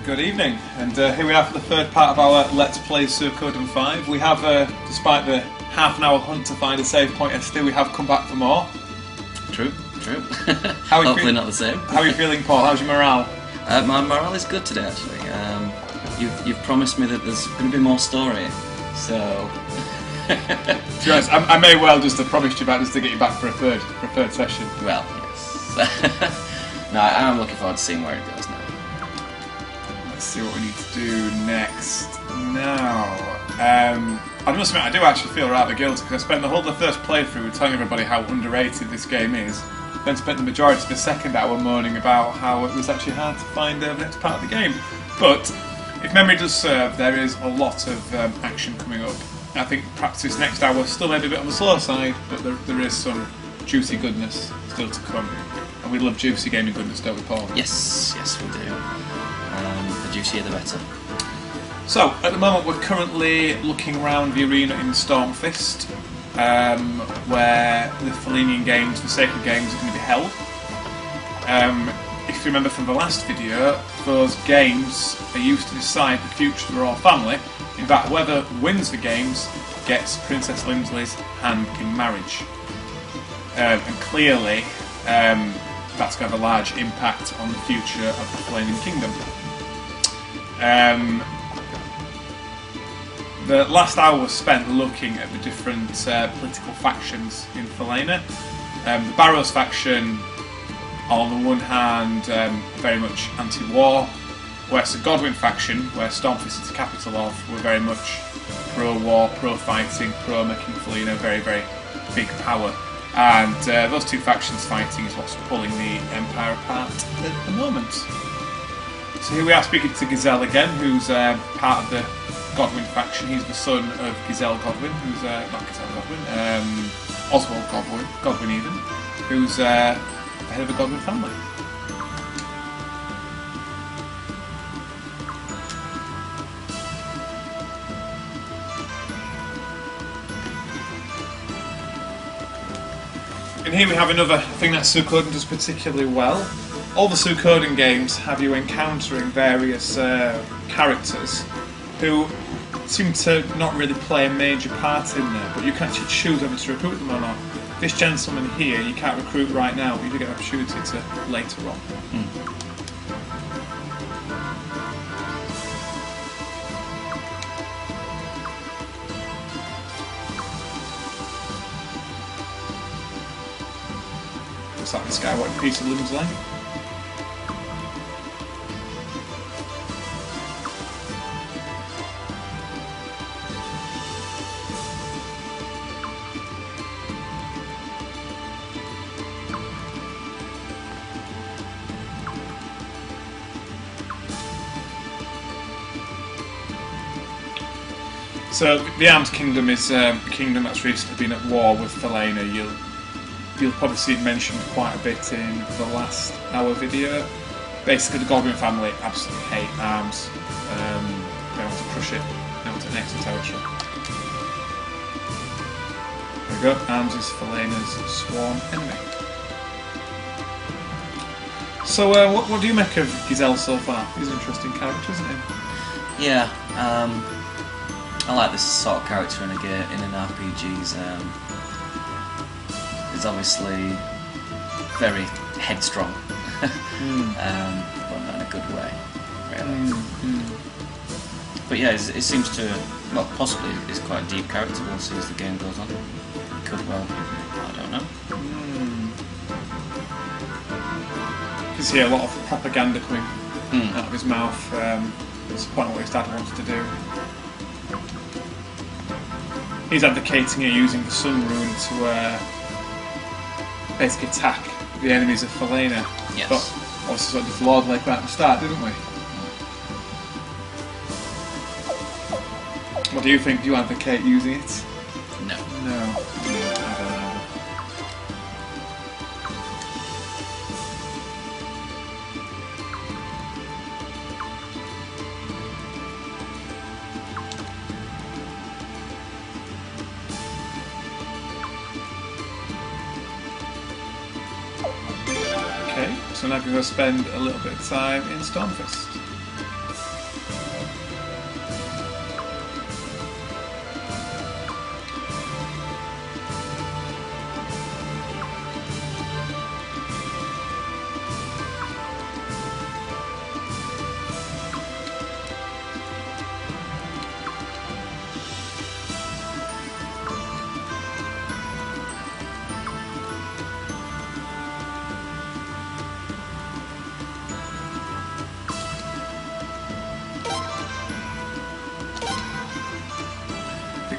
Good evening, and here we are for the third part of our Let's Play Suikoden 5. We have, despite the half-an-hour hunt to find a save point yesterday, we have come back for more. True. Hopefully not the same. How are you feeling, Paul? How's your morale? My morale is good today, actually. You've promised me that there's going to be more story, so... To be honest, I may well just have promised you back just to get you back for a third session. Well, yes. No, I am looking forward to seeing where it goes now. Let's see what we need to do next. Now, I must admit, I do actually feel rather guilty because I spent the first playthrough telling everybody how underrated this game is, then spent the majority of the second hour moaning about how it was actually hard to find the next part of the game. But, if memory does serve, there is a lot of action coming up. I think perhaps this next hour still may be a bit on the slow side, but there is some juicy goodness still to come. And we love juicy gaming goodness, don't we, Paul? Yes, we do. The juicier the better. So, at the moment we're currently looking around the arena in Stormfist, where the Felinian Games, the Sacred Games, are going to be held. If you remember from the last video, those games are used to decide the future of the royal family. In fact, whoever wins the games gets Princess Lindsley's hand in marriage. And clearly, that's going to have a large impact on the future of the Felinian Kingdom. The last hour was spent looking at the different political factions in Felina. The Barrows faction, on the one hand, very much anti-war, whereas the Godwin faction, where Stormfist is the capital of, were very much pro-war, pro-fighting, pro-making Felina very, very big power. And those two factions fighting is what's pulling the Empire apart at the moment. So here we are speaking to Giselle again, who's part of the Godwin faction. He's the son of Giselle Godwin, who's not Giselle Godwin, Oswald Godwin even, who's the head of the Godwin family. And here we have another thing that Suikoden does particularly well. All the Suikoden games have you encountering various characters who seem to not really play a major part in there, but you can actually choose whether to recruit them or not. This gentleman here you can't recruit right now, but you do get an opportunity to later on. Looks like this guy wanted a piece of Lindsley. So the Armed Kingdom is a kingdom that's recently been at war with Felina. You'll probably see it mentioned quite a bit in the last hour video. Basically, the Godwin family absolutely hate arms. They want to crush it. They want to annex the territory. There we go. Arms is Felina's sworn enemy. So, what do you make of Giselle so far? He's an interesting character, isn't he? Yeah. I like this sort of character in an RPGs. He's obviously very headstrong, but not in a good way, really. But yeah, it seems to, well, possibly it's quite a deep character. We'll see as the game goes on. Could well be. I don't know. You can see a lot of propaganda coming out of his mouth. Disappointing what his dad wants to do. He's advocating here using the Sun Rune to basically attack the enemies of Felina. Yes. But also sort of lord like that at the start, didn't we? What do you think? Do you advocate using it? No. No. I don't know. Okay, so now we're going to spend a little bit of time in Stormfist.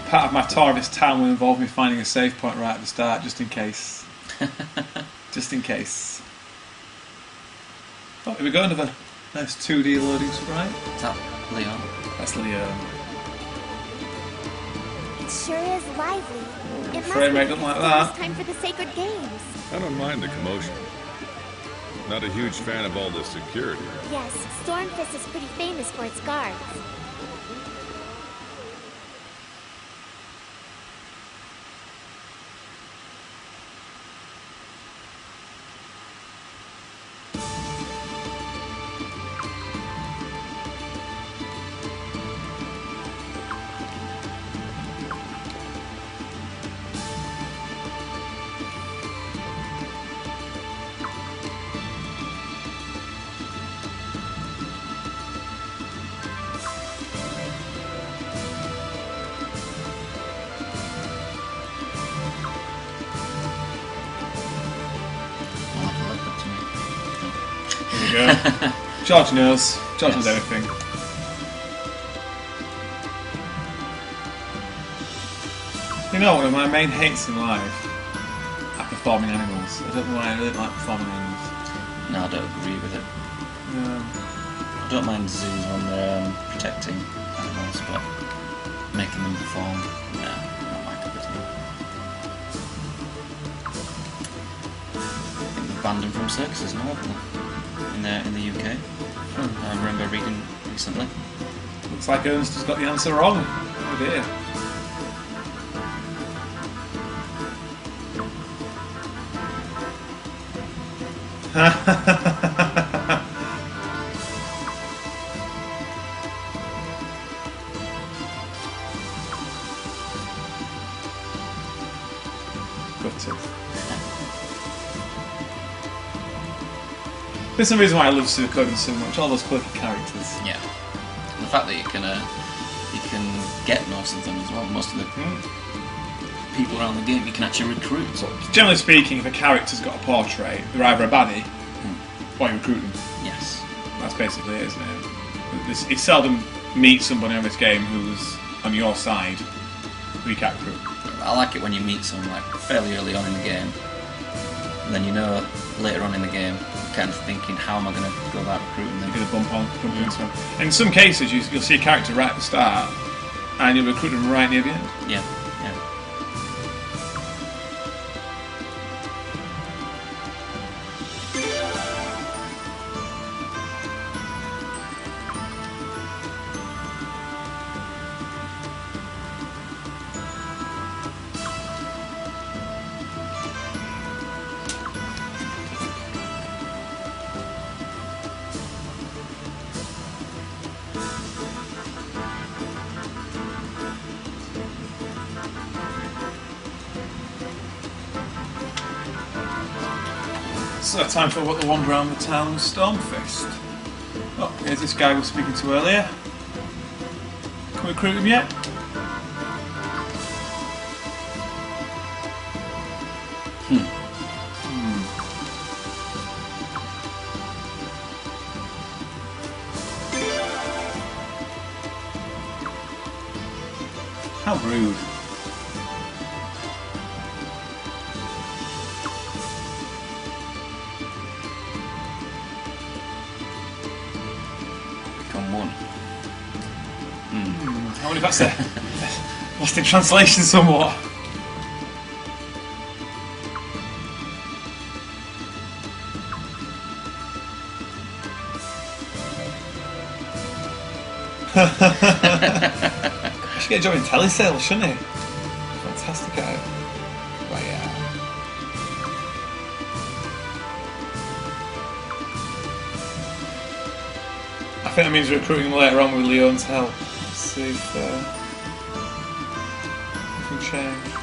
part of my tour of this town will involve me finding a save point right at the start, just in case. Just in case. Oh, here we go, another nice 2D loading sprite. Is that Leon? That's Leon. It sure is lively. It must Frame be rate don't like because that. it's time for the sacred games. I don't mind the commotion. Not a huge fan of all the security. Yes, Stormfist is pretty famous for its guards. Here we go. George knows. George knows everything. You know, one of my main hates in life are performing animals. I don't know why I really like performing animals. No, I don't agree with it. No. I don't mind zoos when they're protecting animals, but making them perform, no, not my cup of tea. I think they've banned them from circuses now, haven't they? In the UK. I remember reading recently. Looks like Ernst has got the answer wrong. Oh dear. Got it. There's some reason why I love Suikoden so much. All those quirky characters. Yeah. And the fact that you can get most of them as well. Most of the people around the game you can actually recruit. So, generally speaking, if a character's got a portrait, they're either a baddie or you recruit them. Yes. That's basically it, isn't it? You seldom meet somebody on this game who's on your side who you can't recruit. I like it when you meet someone like fairly early on in the game, and then you know later on in the game, kind of thinking, how am I going to go about recruiting them? You're going to bump into them. In some cases, you'll see a character right at the start, and you'll recruit them right near the end. Yeah, yeah. So time for what the wander around the town with Stormfist. Oh, here's this guy we were speaking to earlier. Can we recruit him yet? How rude. Become one. I wonder if that's lost in translation somewhat. I should get a job in telesales, shouldn't he? Fantastic at it. Right, yeah. I think that means recruiting later on with Leon's help. Let's see if we can change.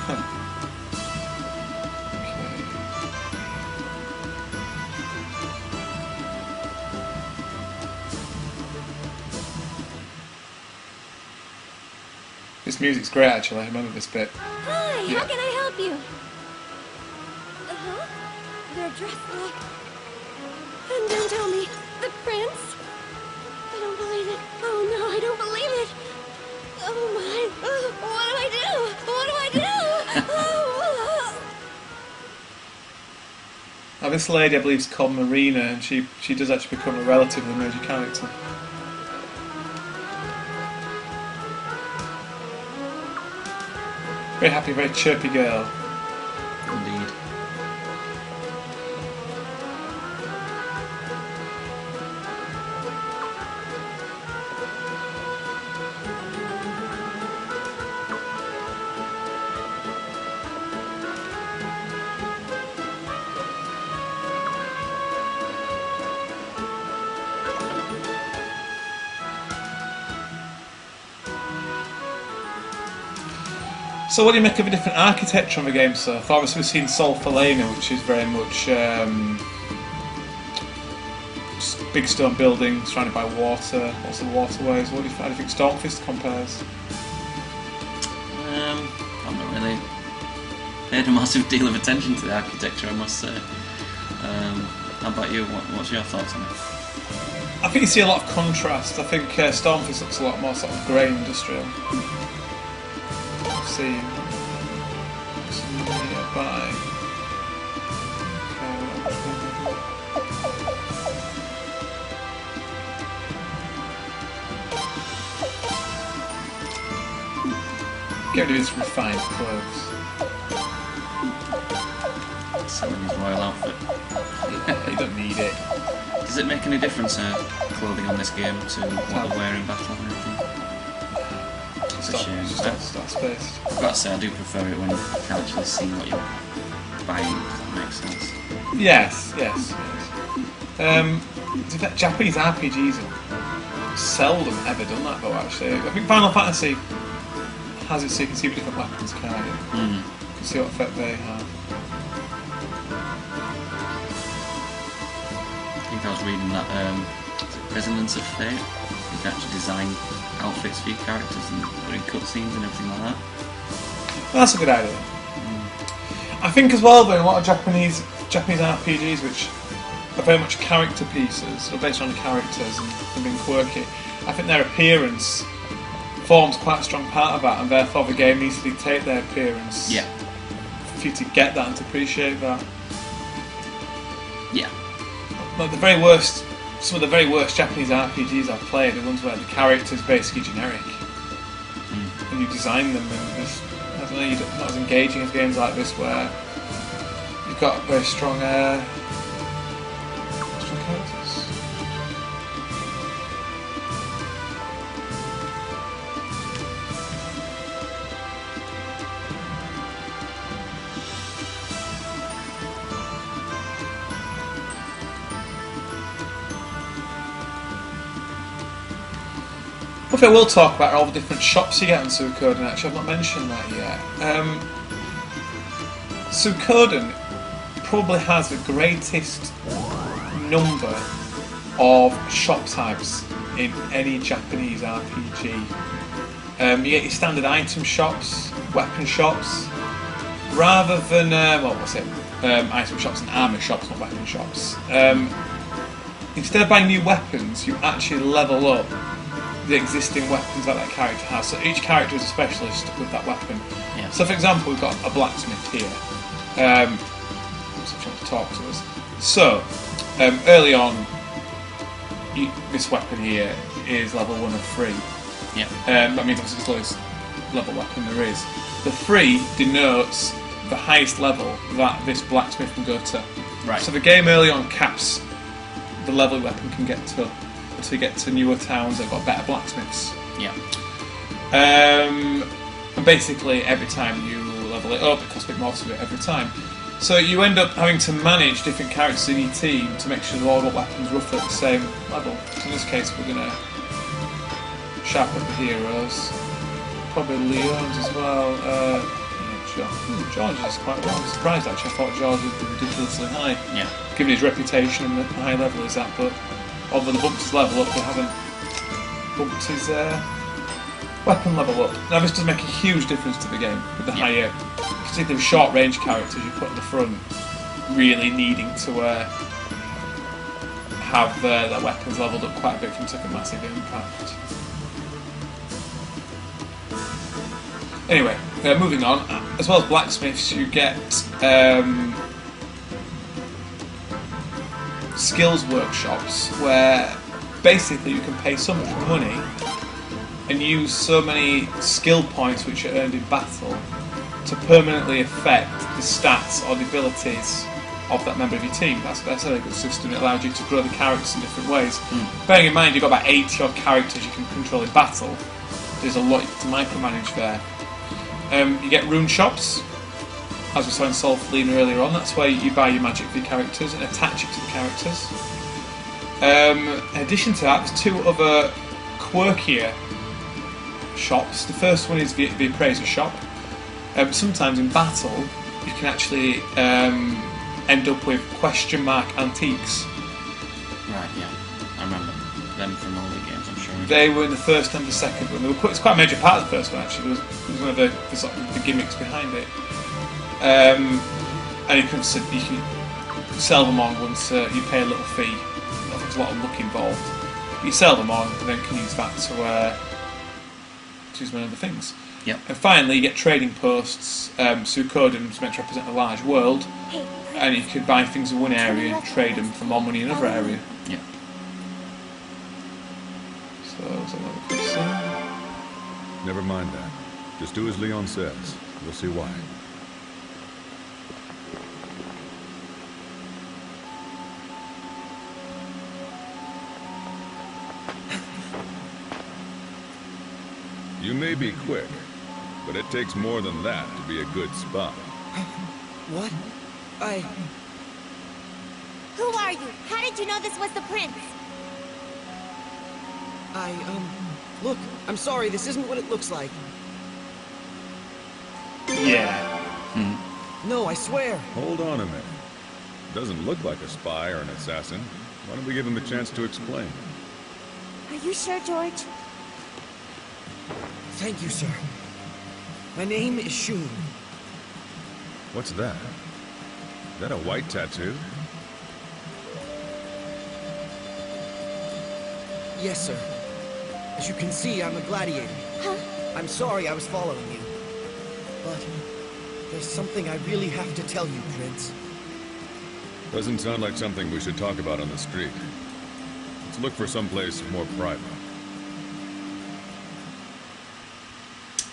Huh. This music's great, actually. I remember this bit. Hi, Yeah. how can I help you? Uh-huh. They're dressed like... And don't tell me, the prince? I don't believe it. Oh no, I don't believe it. Oh my. What do I do? What do I do? Oh. Now this lady, I believe, is called Marina, and she does actually become a relatively major character. Very happy, very chirpy girl. Indeed. So what do you make of the different architecture on the game so far? Obviously we've seen Sol Falena, which is very much big stone buildings surrounded by water, lots of waterways. How do you think Stormfist compares? I've not really paid a massive deal of attention to the architecture, I must say. How about you? What's your thoughts on it? I think you see a lot of contrast. I think Stormfist looks a lot more sort of grey industrial. See nearby. Get rid of his refined clothes. Selling his royal outfit. Yeah, you don't need it. Does it make any difference, clothing on this game, to what they wear in battle and everything? It's a shame. Stats based. I've got to say, I do prefer it when you can actually see what you're buying, if that makes sense. Yes. Japanese RPGs have seldom ever done that though, actually. I think Final Fantasy has it so you can see the different weapons, can't you? You can see what effect they have. I think I was reading that Resonance of Fate, you can actually design outfits for your characters and put in cutscenes and everything like that. That's a good idea. I think as well though, a lot of Japanese RPGs which are very much character pieces, or based on the characters and being quirky, I think their appearance forms quite a strong part of that, and therefore the game needs to dictate their appearance. Yeah. For you to get that and to appreciate that. Yeah. Like some of the very worst Japanese RPGs I've played are ones where the character's basically generic. And you design them, and I don't know, you're not as engaging as games like this where you've got very strong characters. What I will talk about are all the different shops you get in Suikoden. Actually, I've not mentioned that yet. Suikoden probably has the greatest number of shop types in any Japanese RPG. You get your standard item shops, weapon shops, rather than item shops and armour shops, not weapon shops. Instead of buying new weapons, you actually level up the existing weapons that character has. So each character is a specialist with that weapon. Yeah. So for example, we've got a blacksmith here. So trying to talk to us. So early on, this weapon here is level 1 of 3. Yeah. That means it's the lowest level weapon there is. The 3 denotes the highest level that this blacksmith can go to. Right. So the game early on caps the level weapon can get to until you get to newer towns that have got better blacksmiths. Yeah. And basically every time you level it up, it costs a bit more to do it every time. So you end up having to manage different characters in your team to make sure they've all got weapons roughly at the same level. So in this case we're going to sharpen up the heroes. Probably Leon's as well. George is quite well. I'm surprised actually. I thought George would be ridiculously high. Yeah. Given his reputation and the high level is that, but although the bumped his level up, they haven't bumped his weapon level up. Now this does make a huge difference to the game with the higher, particularly short range characters you put in the front, really needing to have their weapons leveled up quite a bit can take a massive impact. Anyway, moving on. As well as blacksmiths, you get skills workshops where basically you can pay so much money and use so many skill points which are earned in battle to permanently affect the stats or the abilities of that member of your team. That's a really good system. It allows you to grow the characters in different ways. Bearing in mind you've got about 80 odd characters you can control in battle, there's a lot to micromanage there. You get rune shops, as we saw in Soul Felina earlier on. That's where you buy your magic for your characters and attach it to the characters. In addition to that, there's two other quirkier shops. The first one is the appraiser shop. Sometimes in battle you can actually end up with question mark antiques. Right, yeah. I remember them from all the games, I'm sure. They were in the first and the second one. It's quite a major part of the first one, actually. It was one of the sort of the gimmicks behind it. And you can sell them on once you pay a little fee. There's a lot of luck involved. You sell them on and then can use that to use one of the things. Yep. And finally, you get trading posts. Suikoden is meant to represent a large world, and you could buy things in one area and trade them for more money in another area. Yeah. So, is that another quick scene? Never mind that. Just do as Leon says. We'll see why. You may be quick, but it takes more than that to be a good spy. What? Who are you? How did you know this was the prince? Look, I'm sorry, this isn't what it looks like. Yeah. No, I swear. Hold on a minute. Doesn't look like a spy or an assassin. Why don't we give him a chance to explain? Are you sure, George? Thank you, sir. My name is Shun. What's that? Is that a white tattoo? Yes, sir. As you can see, I'm a gladiator. Huh? I'm sorry I was following you. But there's something I really have to tell you, Prince. Doesn't sound like something we should talk about on the street. Let's look for someplace more private.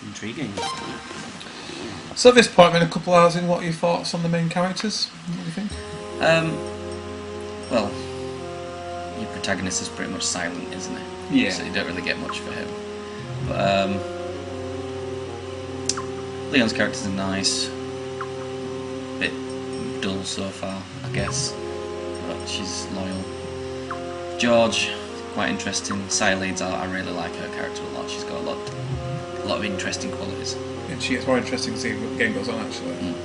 Intriguing. So at this point, in a couple hours in, what are your thoughts on the main characters? What do you think? Well, your protagonist is pretty much silent, isn't he? Yeah. So you don't really get much for him. But Leon's characters are nice. Bit dull so far, I guess. But she's loyal. George, quite interesting. Sileads, I really like her character a lot. She's got a lot of interesting qualities. And she gets more interesting to see what the game goes on, actually.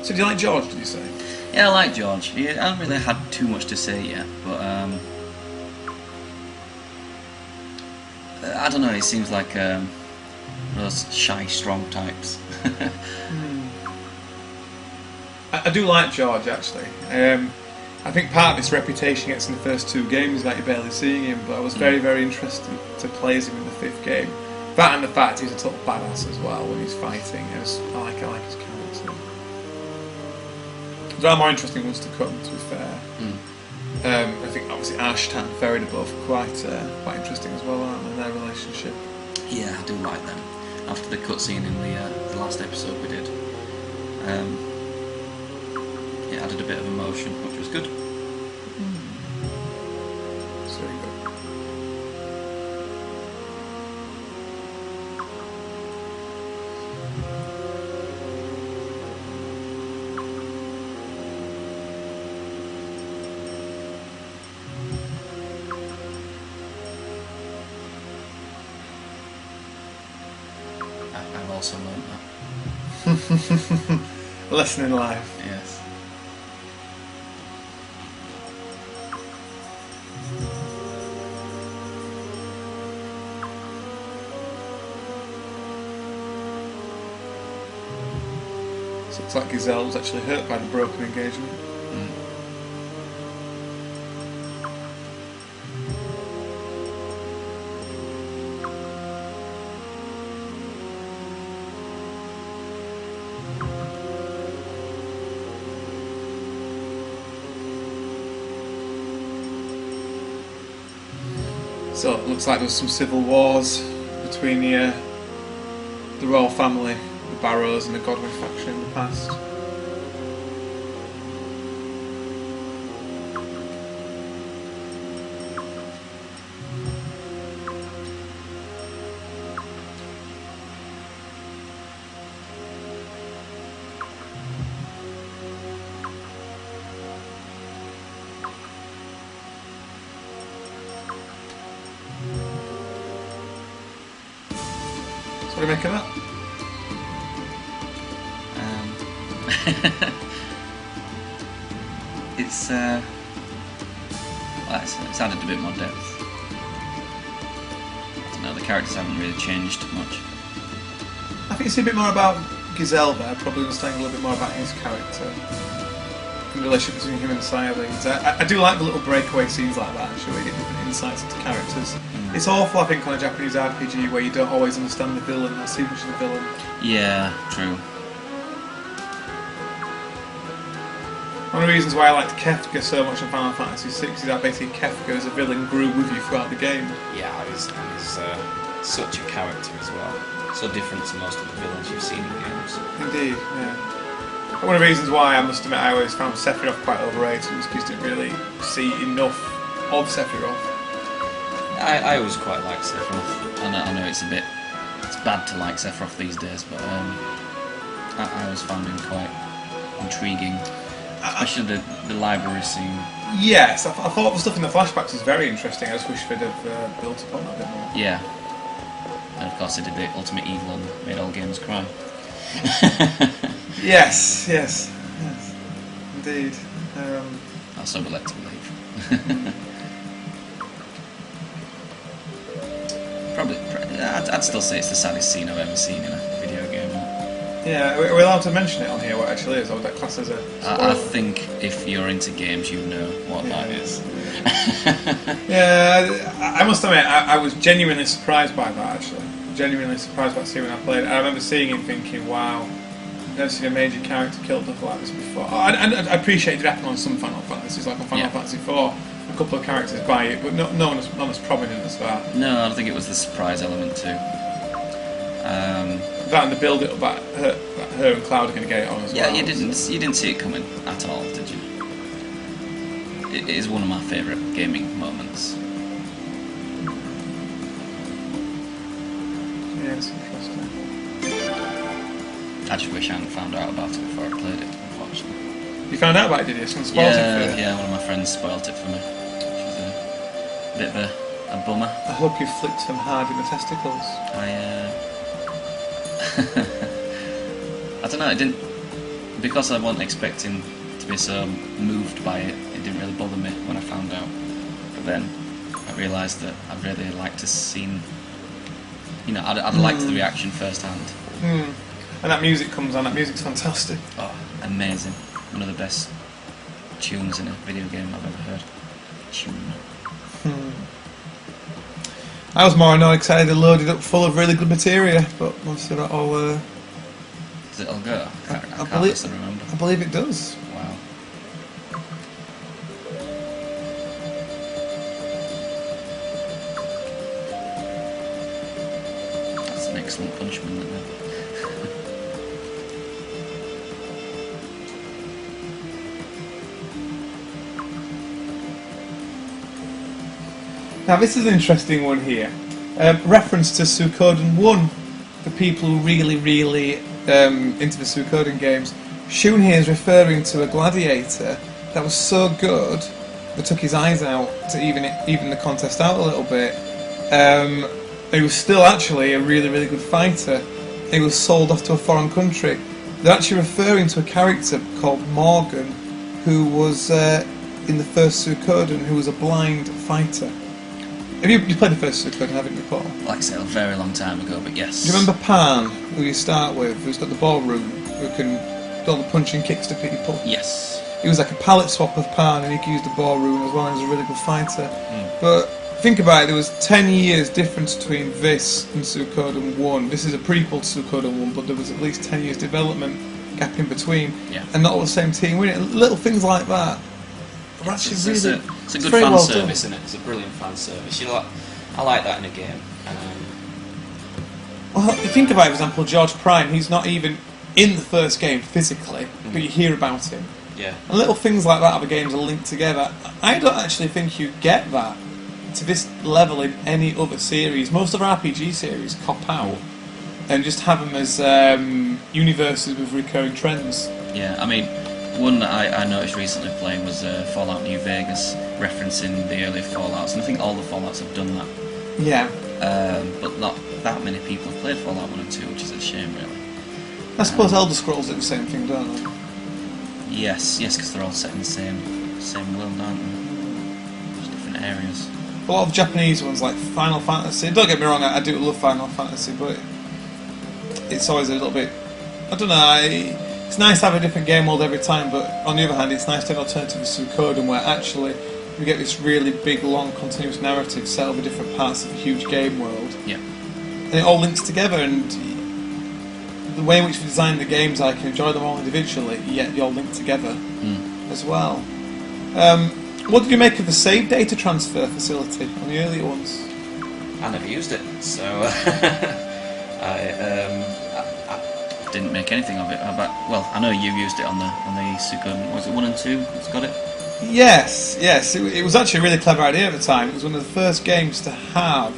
So do you like George, did you say? Yeah, I like George. I haven't really had too much to say yet, but I don't know, he seems like those shy, strong types. I do like George, actually. I think part of his reputation gets in the first two games that you're barely seeing him, but I was very, very interested to play as him in the fifth game. That and the fact he's a total badass as well when he's fighting. I like his character. There are more interesting ones to come, to be fair. I think obviously Ashtan and Ferry are both quite interesting as well, aren't they, their relationship? Yeah, I do like them. After the cutscene in the last episode we did, it added a bit of emotion, which was good. It's very good. I've also learned that. Lesson in life. Yes. So it's like Gazelle was actually hurt by the broken engagement. So it looks like there's some civil wars between the royal family, the Barrows, and the Godwin faction in the past. What do you make of that? It's it's added a bit more depth. I don't know, the characters haven't really changed much. I think you see a bit more about Giselle there, probably understanding a little bit more about his character and the relationship between him and Silenes. I do like the little breakaway scenes like that, actually, where you get different insights into characters. It's awful, I think, on a Japanese RPG where you don't always understand the villain or see much of the villain. Yeah, true. One of the reasons why I liked Kefka so much in Final Fantasy VI is that basically Kefka as a villain grew with you throughout the game. Yeah, he's such a character as well. So different to most of the villains you've seen in games. Indeed, yeah. One of the reasons why, I must admit, I always found Sephiroth quite overrated was because I didn't really see enough of Sephiroth. I always quite like Sephiroth. I know it's bad to like Sephiroth these days, but I always found him quite intriguing. Especially the library scene. Yes, I thought the stuff in the flashbacks was very interesting. I just wish they'd have built upon that a bit more. Yeah. And of course they did the ultimate evil and made all games cry. Yes, indeed. That's so we like to believe. Probably, I'd still say it's the saddest scene I've ever seen in a video game. Yeah, are we allowed to mention it on here, what it actually is, or would that class as a spoiler? I think if you're into games, you know what that is. Yeah, I must admit, I was genuinely surprised by that, actually. Genuinely surprised by seeing when I played it. I remember seeing it thinking, wow, I've never seen a major character killed off like this before. I appreciate it happened on some Final Fantasies, like on Final Fantasy IV. A couple of characters by it, but not as prominent as that. No, I don't think it was the surprise element too. That and the build it up that her and Cloud are going to get it on as well. Yeah, you didn't see it coming at all, did you? It is one of my favourite gaming moments. Yeah, it's interesting. I just wish I hadn't found out about it before I played it, unfortunately. You found out about it, did you? Someone spoiled it for you? Yeah, one of my friends spoilt it for me. Which was a bit of a bummer. I hope you flicked him hard in the testicles. I don't know, it didn't... Because I wasn't expecting to be so moved by it, it didn't really bother me when I found out. But then I realised that I'd really like to see... You know, I'd liked the reaction firsthand. And that music comes on, that music's fantastic. Oh, amazing. One of the best tunes in a video game I've ever heard. Tune. I was more annoyed because I had it loaded up full of really good materia, but obviously that all... Does it all go? I can't remember. I believe it does. Wow. That's an excellent punishment, isn't it? Now this is an interesting one here. Reference to Suikoden 1. For people who really into the Suikoden games, Shun here is referring to a gladiator that was so good that took his eyes out to even the contest out a little bit. He was still actually a really good fighter. He was sold off to a foreign country. They're actually referring to a character called Morgan, who was in the first Suikoden, who was a blind fighter. Have you played the first Suikoden, haven't you, Paul? Like I said, a very long time ago, but yes. Do you remember Pan, who you start with, who's got the ballroom, who can do all the punching kicks to people? Yes. He was like a palette swap of Pan, and he could use the ballroom as well, and he was a really good fighter. But think about it, there was 10 years difference between this and Suikoden 1. This is a prequel to Suikoden 1, but there was at least 10 years development gap in between, and not all the same team winning. Little things like that. It's a good fan service, isn't it? It's a brilliant fan service. You know, like, I like that in a game. Well, if you think about it, for example, George Prime, he's not even in the first game physically, but you hear about him. Yeah. And little things like that of the games are linked together. I don't actually think you get that to this level in any other series. Most of RPG series cop out and just have them as universes with recurring trends. Yeah, I mean, one that I noticed recently playing was Fallout New Vegas, referencing the earlier Fallouts, and I think all the Fallouts have done that. Yeah. But not that many people have played Fallout 1 and 2, which is a shame, really. I suppose Elder Scrolls do the same thing, don't they? Yes, because they're all set in the same world, aren't they? Just different areas. A lot of Japanese ones like Final Fantasy. Don't get me wrong, I do love Final Fantasy, but it's always a little bit. I don't know. It's nice to have a different game world every time, but on the other hand, it's nice to have an alternative to Suikoden, where actually we get this really big, long, continuous narrative set over different parts of a huge game world. Yeah. And it all links together, and the way in which we design the games, I can enjoy them all individually, yet they all link together as well. What did you make of the save data transfer facility on the earlier ones? I never used it, so I didn't make anything of it. Well, I know you used it on the Suikoden. Was it 1 and 2 that's got it? Yes. It was actually a really clever idea at the time. It was one of the first games to have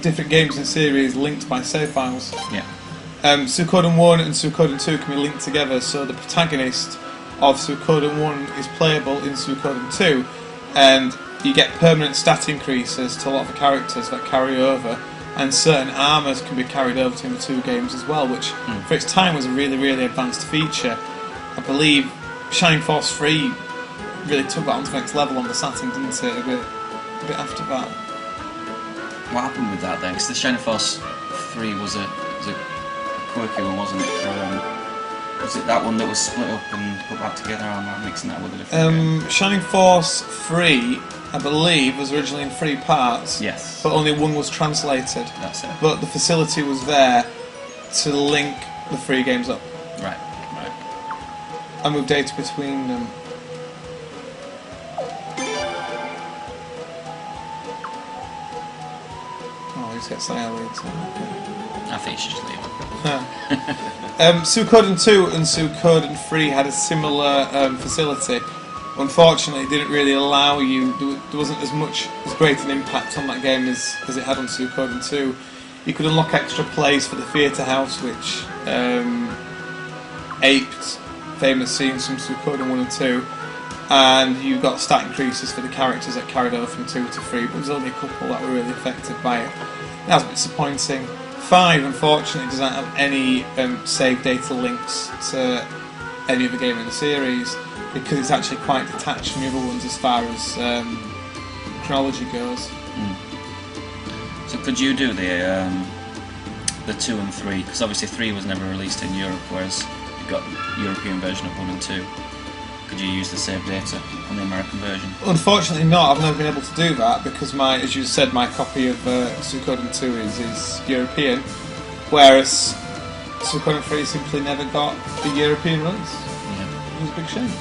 different games and series linked by save files. Yeah. Suikoden 1 and Suikoden 2 can be linked together, so the protagonist of Suikoden 1 is playable in Suikoden 2, and you get permanent stat increases to a lot of the characters that carry over, and certain armours can be carried over to the two games as well, which for its time was a really, really advanced feature. I believe Shining Force 3 really took that on to the next level on the Saturn, didn't it, a bit after that. What happened with that then? Because the Shining Force 3 was a quirky one, wasn't it? Was it that one that was split up and put back together, or am I mixing that with a different game? Shining Force 3, I believe, was originally in 3 parts. Yes. But only one was translated. That's it. But the facility was there to link the 3 games up. Right. And move data between them. Oh, he's got eyelids. I think you should just leave it. Suikoden 2 and Suikoden 3 had a similar facility. Unfortunately, it didn't really allow you. There wasn't as great an impact on that game as it had on Suikoden 2. You could unlock extra plays for the theatre house, which aped famous scenes from Suikoden 1 and 2, and you got stat increases for the characters that carried over from 2 to 3, but there was only a couple that were really affected by it. That was a bit disappointing. 5, unfortunately, doesn't have any save data links to any other game in the series, because it's actually quite detached from the other ones as far as chronology goes. So could you do the 2 and 3? Because obviously 3 was never released in Europe, whereas you've got the European version of 1 and 2. Could you use the save data on the American version? Unfortunately not. I've never been able to do that because as you said, my copy of Suikoden 2 is European, whereas Suikoden 3 simply never got the European release. Yeah. It was a big shame.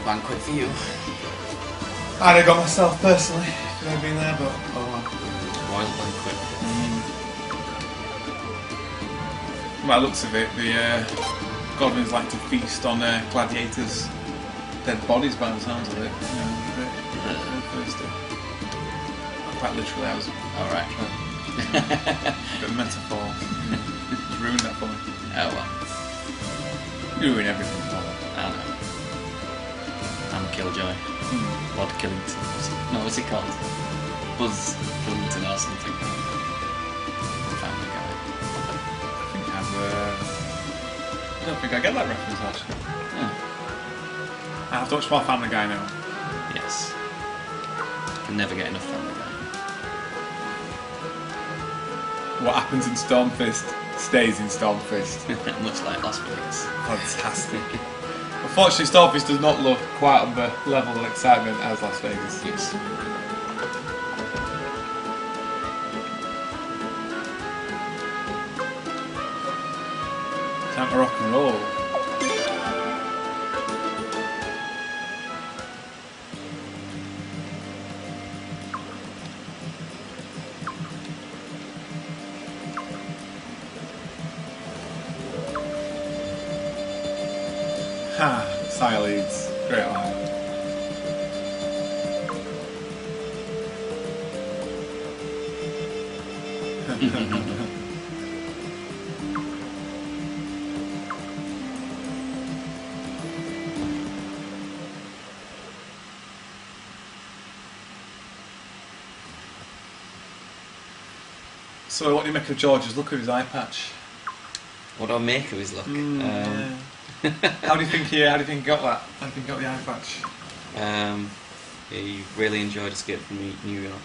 Banquet for you. I'd have got myself personally if I'd been there, but oh well. Royal banquet. By the looks of it, the goblins like to feast on gladiators' dead bodies by the sounds of it. You know, first two. Quite literally, I was. Alright. Bit of metaphor. Just ruined that for me. Oh well. You ruin everything for me. I don't know. I'm Killjoy. Lord Killington. What's it called? Buzz Killington or something. Family Guy. I don't think I get that reference actually. Oh. I have to watch more Family Guy now. Yes. Can never get enough Family Guy. What happens in Stormfist stays in Stormfist. Much like Las Vegas. Fantastic. Unfortunately, Stormfist does not look quite on the level of excitement as Las Vegas. Yes. Time to rock and roll. Ha! Sileads. Great line. So what do you make of George's look at his eye patch? What do I make of his look? Yeah. How do you think he got that? How do you think he got the eye patch? He really enjoyed Escape from New York.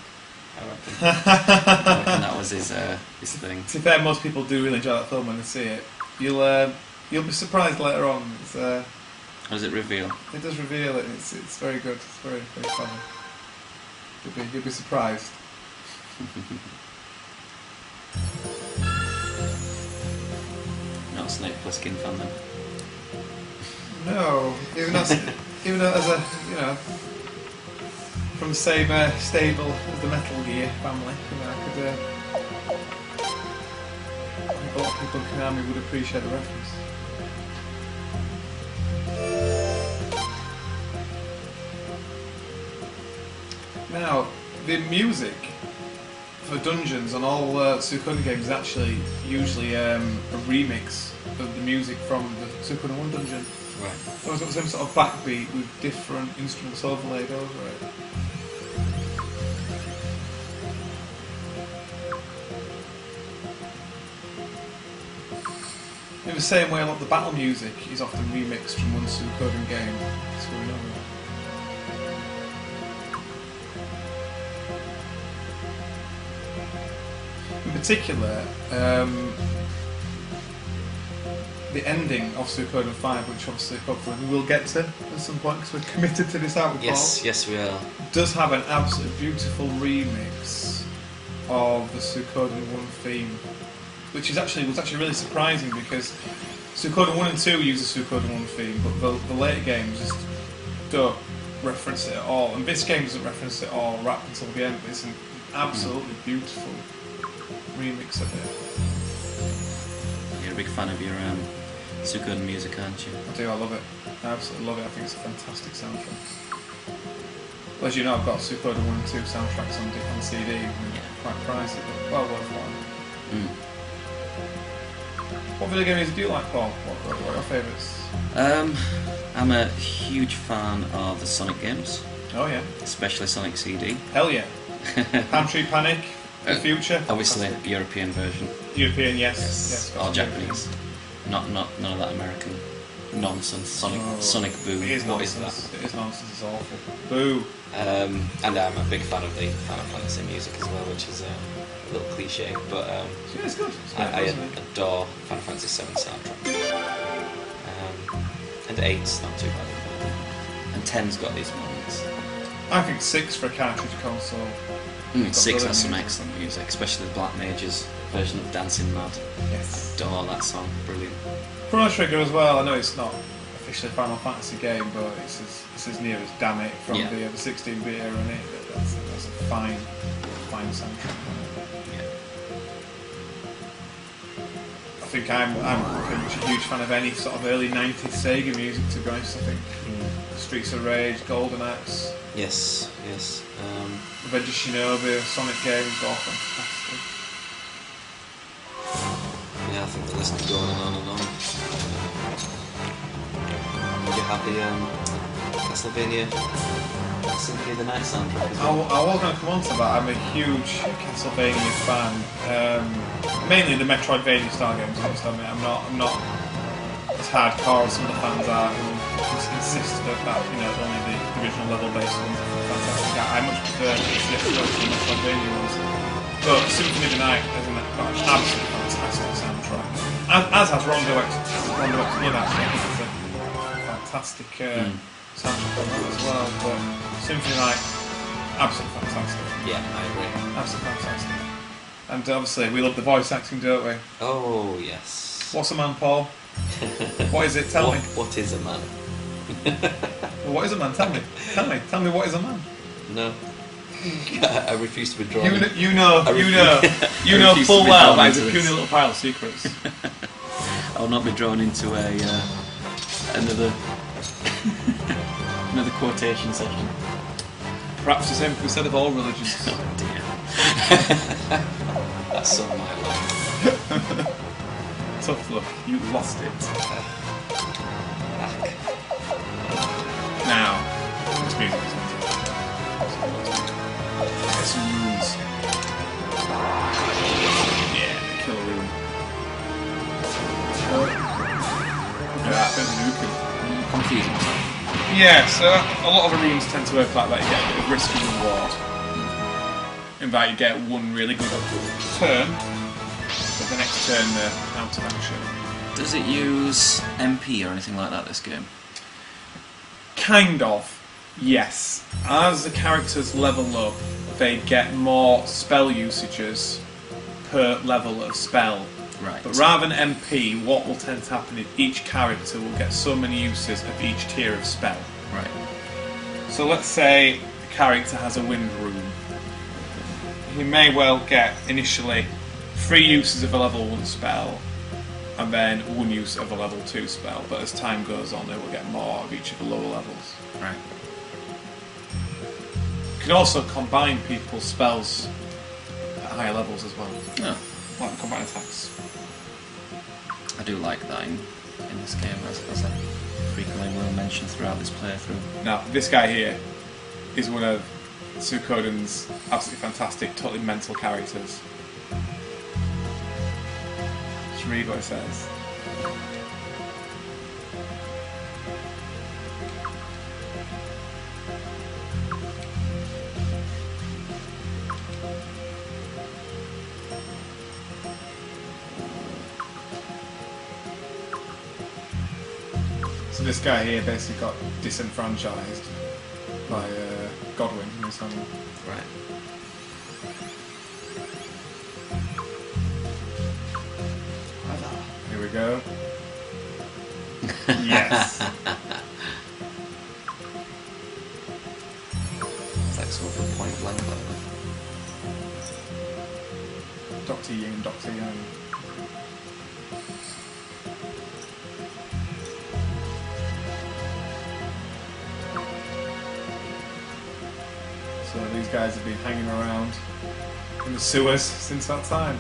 I reckon that was his thing. To be fair, most people do really enjoy that film when they see it. You'll be surprised later on. How does it reveal? It does reveal it. It's very good. It's very very funny. You'll be surprised. Not a Snake Plissken fan then. No, even as a from the same stable as the Metal Gear family, I think a lot of people in Konami would appreciate the reference. Now, the music for dungeons on all Suikoden games is actually usually a remix of the music from the Suikoden 1 dungeon. Right. So it's got the same sort of backbeat with different instruments overlaid over it. In the same way, a lot of the battle music is often remixed from one Suikoden game. So we know that. In particular, the ending of Suikoden 5, which obviously hopefully we will get to at some point because we're committed to this out. Yes, we are. Does have an absolutely beautiful remix of the Suikoden 1 theme, which was actually really surprising because Suikoden 1 and 2 use the Suikoden 1 theme, but the later games just don't reference it at all. And this game doesn't reference it at all right until the end, but it's an absolutely beautiful remix of it. You're a big fan of your Suikoden music, aren't you? I do, I love it. I absolutely love it. I think it's a fantastic soundtrack. Well, as you know, I've got Suikoden 1 and 2 soundtracks on CD, and quite pricey, but well worthwhile. What video games do you like, Paul? What are your favourites? I'm a huge fan of the Sonic games. Oh yeah. Especially Sonic CD. Hell yeah. Pantry Panic, the future. Obviously, European version. European, yes. Or Japanese. Not none of that American nonsense. Sonic Boom. It is what nonsense. is that? It is nonsense. It's awful. Boo. And I'm a big fan of the Final Fantasy music as well, which is a little cliche, but Yeah, it's good. I adore Final Fantasy VII soundtrack. And 8's not too bad. And 10's got these moments. I think 6 for a cartridge console. 6 has some excellent music, especially the Black Mage's version of Dancing Mad. Yes. Adore that song, brilliant. Chrono Trigger as well. I know it's not officially a Final Fantasy game, but it's as near as Damn It from the 16-bit era, and that's a fine soundtrack. Yeah. think I'm pretty much a huge fan of any sort of early 90s Sega music, to be honest. I think Streets of Rage, Golden Axe, Yes. Revenge of Shinobi, Sonic games, all fantastic. Yeah, I think the list is going on and on. You happy Castlevania Symphony of the Night soundtrack as I well? was going to come on to that. I'm a huge Castlevania fan. Mainly the Metroidvania style games, I must admit. I'm not as hardcore as some of the fans are who just insist that only the original level based ones are fantastic. I much prefer the approach to the Metroidvania ones. But Symphony of the Night has got an absolutely fantastic soundtrack. As has Rondo X. Yeah, actually, it's a fantastic soundtrack on that as well. But Symphony of the Night, absolutely fantastic. Yeah, I agree. Absolutely fantastic. And obviously, we love the voice acting, don't we? Oh, yes. What's a man, Paul? What is it? Tell me. What is a man? Well, what is a man? Tell me. Tell me what is a man? No. I refuse to withdraw. You know full well that is a puny little pile of secrets. I will not be drawn into another quotation session. Perhaps the same can be said of all religions. Oh dear. That's so my life. Tough luck. You lost it. Now, this music is get some runes. Yeah, kill a rune. Look at that, there's a nuke. Confusing. Yeah, so a lot of the runes tend to work like that. You get a bit of risk and reward. In fact, you get one really good turn, but the next turn out of action. Does it use MP or anything like that, this game? Kind of, yes. As the characters level up, they get more spell usages per level of spell. Right. But rather than MP, what will tend to happen is each character will get so many uses of each tier of spell. Right. So let's say a character has a wind rune. He may well get initially 3 uses of a level 1 spell and then 1 use of a level 2 spell, but as time goes on they will get more of each of the lower levels. Right. You can also combine people's spells at higher levels as well, Oh, like combine attacks. I do like that in this game, as I frequently will mention throughout this playthrough. Now, this guy here is one of Suikoden's absolutely fantastic, totally mental characters. Just read what it says. So this guy here basically got disenfranchised by Godwin in his family. Right. Here we go. Yes. It's like sort of a point blank level. Dr. Yin, Dr. Yang. So these guys have been hanging around in the sewers since that time.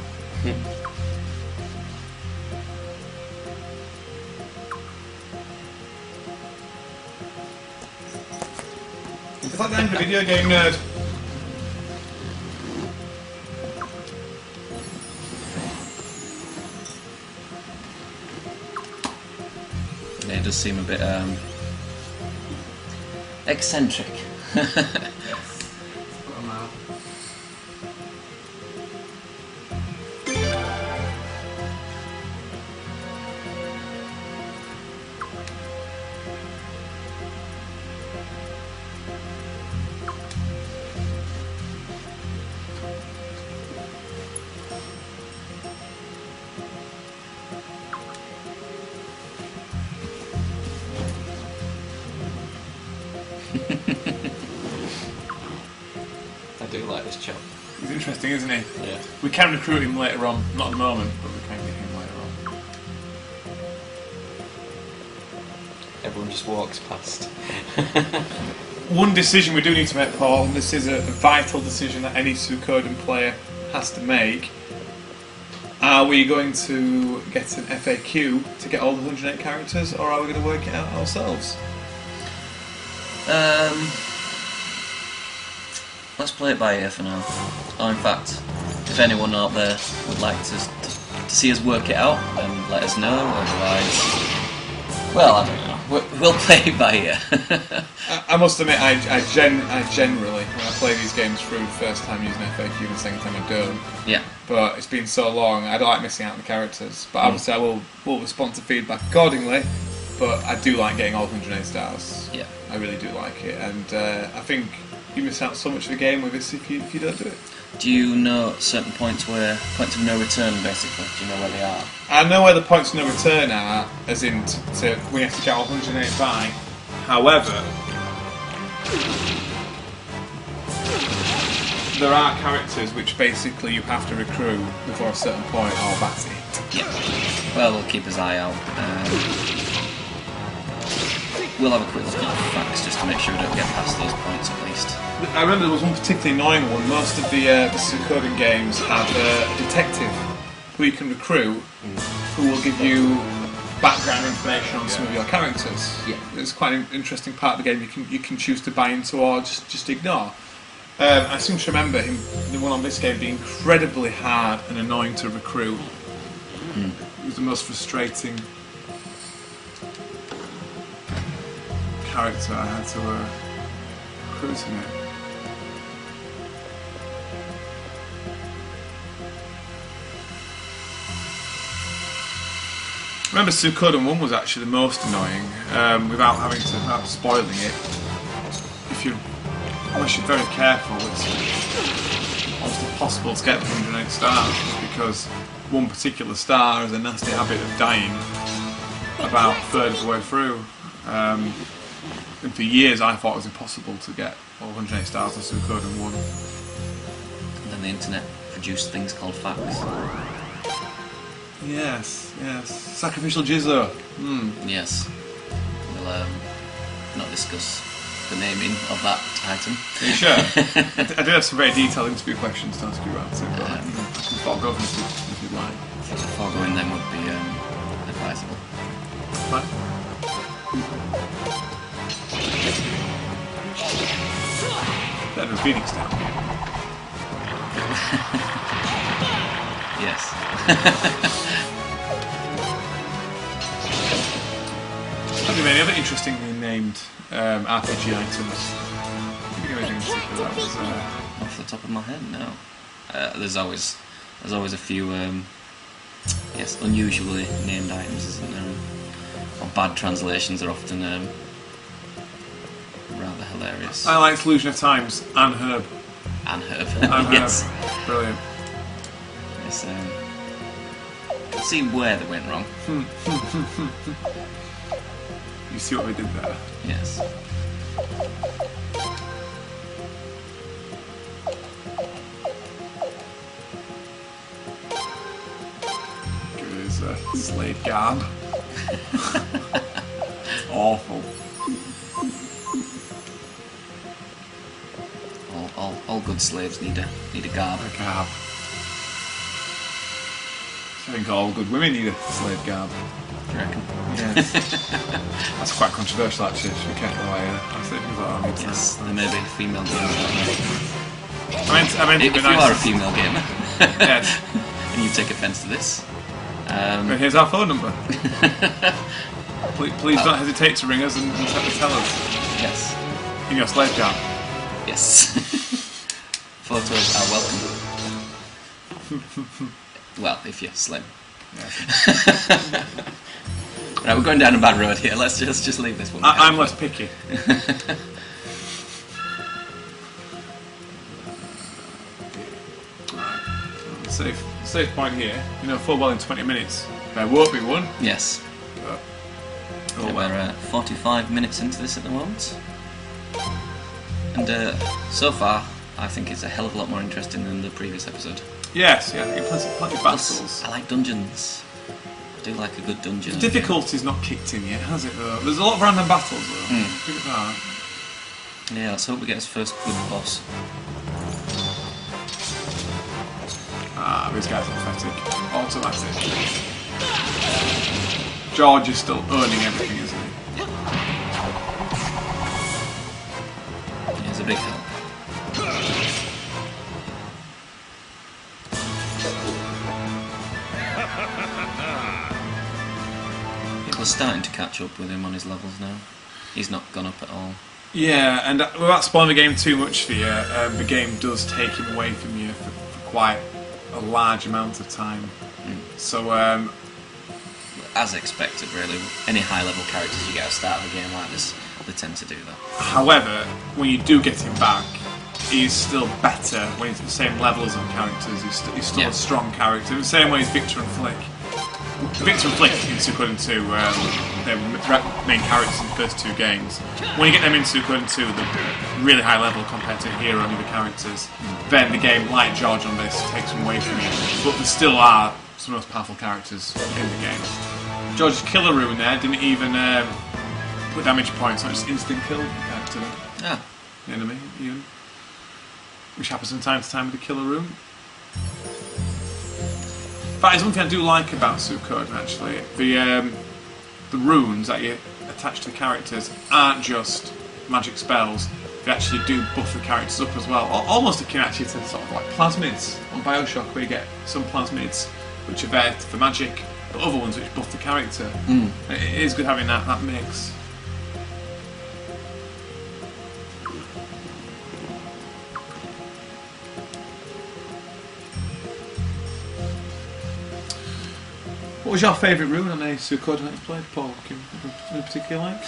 It's like the end of a video game, nerd. Yeah, it does seem a bit eccentric. I do like this chap. He's interesting, isn't he? Yeah. We can recruit him later on, not at the moment, but we can get him later on. everyone just walks past. One decision we do need to make, Paul, and this is a vital decision that any Suikoden player has to make. Are we going to get an FAQ to get all the 108 characters, or are we going to work it out ourselves? Let's play it by ear for now. Or in fact, if anyone out there would like to see us work it out, then let us know. Otherwise, well, I don't know. We'll play it by ear. I must admit, I generally, when I play these games through the first time using FAQ and the second time I don't. Yeah. But it's been so long, I don't like missing out on the characters. But obviously I will respond to feedback accordingly. But I do like getting all 108 stars. Yeah. I really do like it. And I think you miss out so much of the game with this if you don't do it. Do you know certain points of no return, basically? Do you know where they are? I know where the points of no return are, as in we have to get all 108 by. However, there are characters which basically you have to recruit before a certain point, or that's it. Yeah. Well, we'll keep his eye out. We'll have a quick look at the facts just to make sure we don't get past those points at least. I remember there was one particularly annoying one. Most of the Suikoden games have a detective who you can recruit who will give you background information on some of your characters. Yeah. It's quite an interesting part of the game you can choose to buy into or just ignore. I seem to remember the one on this game being incredibly hard and annoying to recruit. It was the most frustrating character I had to recruit in it. I remember Suikoden 1 was actually the most annoying, without spoiling it. Unless you're very careful, it's almost impossible to get 108 stars, just because one particular star has a nasty habit of dying about a third of the way through. And for years I thought it was impossible to get all 108 stars on Suikoden 1. And then the internet produced things called facts. Yes. Sacrificial Jizzo. Yes. We'll not discuss the naming of that item. Are you sure? I do have some very detailed interview questions to ask you about it, but I can forego them if you'd like. Foregoing them would be advisable. Fine. Better than Phoenix down. Yes. Have you any other interestingly named RPG items? Think of anything in particular that was Off the top of my head, no. There's always a few unusually named items, isn't there? Or bad translations are often rather hilarious. I like Illusion of Times and Herb. And Herb. And Yes. Herb. Brilliant. Yes, can see where they went wrong. You see what we did there? Yes. Give it his Slade garb. Awful. All good slaves need a garb. A garb. I think all good women need a slave garb. Do you reckon? Yes. That's quite controversial actually, should be careful I say things like that. Yes, there may be female gamers out there. I meant If you are a female gamer, yes. and you take offence to this, But here's our phone number. Please don't hesitate to ring us and tell us. yes, In your slave garb. yes. Photos are welcome. Well, if you're slim. Yes. Right, we're going down a bad road here. Let's just leave this one. I'm less picky. Safe point here. Full well in 20 minutes. There won't be one. Yes. Oh, Yeah, well. we're 45 minutes into this at the moment. And so far, I think it's a hell of a lot more interesting than the previous episode. Yes, yeah, plenty of Plus, battles. I like dungeons. I do like a good dungeon. The difficulty's not kicked in yet, has it though? There's a lot of random battles though. Look at that. Yeah, let's hope we get his first good boss. Ah, these guys are pathetic. Automatic. George is still owning everything, isn't he? He's a big help. People are starting to catch up with him on his levels now. He's not gone up at all. Yeah, and without spoiling the game too much for you, the game does take him away from you for quite a large amount of time. So, as expected, really. Any high-level characters you get at the start of a game like this, they tend to do that. however, when you do get him back, he's still better when he's at the same level as other characters. He's still a strong character, in the same way as Victor and Flick. Victor and Flick in Suikoden 2, they're main characters in the first two games. When you get them in Suikoden 2, they're really high level compared to Hero and other characters. Then the game, like George on this, takes them away from you. But there still are some of the most powerful characters in the game. George's killer rune there didn't even put damage points, so just instant kill to Ah. the enemy, even. Which happens from time to time with the killer rune. That is one thing I do like about Suikoden, actually. The runes that you attach to the characters aren't just magic spells. They actually do buff the characters up as well. Almost akin actually to sort of like plasmids on Bioshock, where you get some plasmids which are there for magic, but other ones which buff the character. It is good having that mix. What was your favourite rune on a Suikoden that you played, Paul? In particular, like?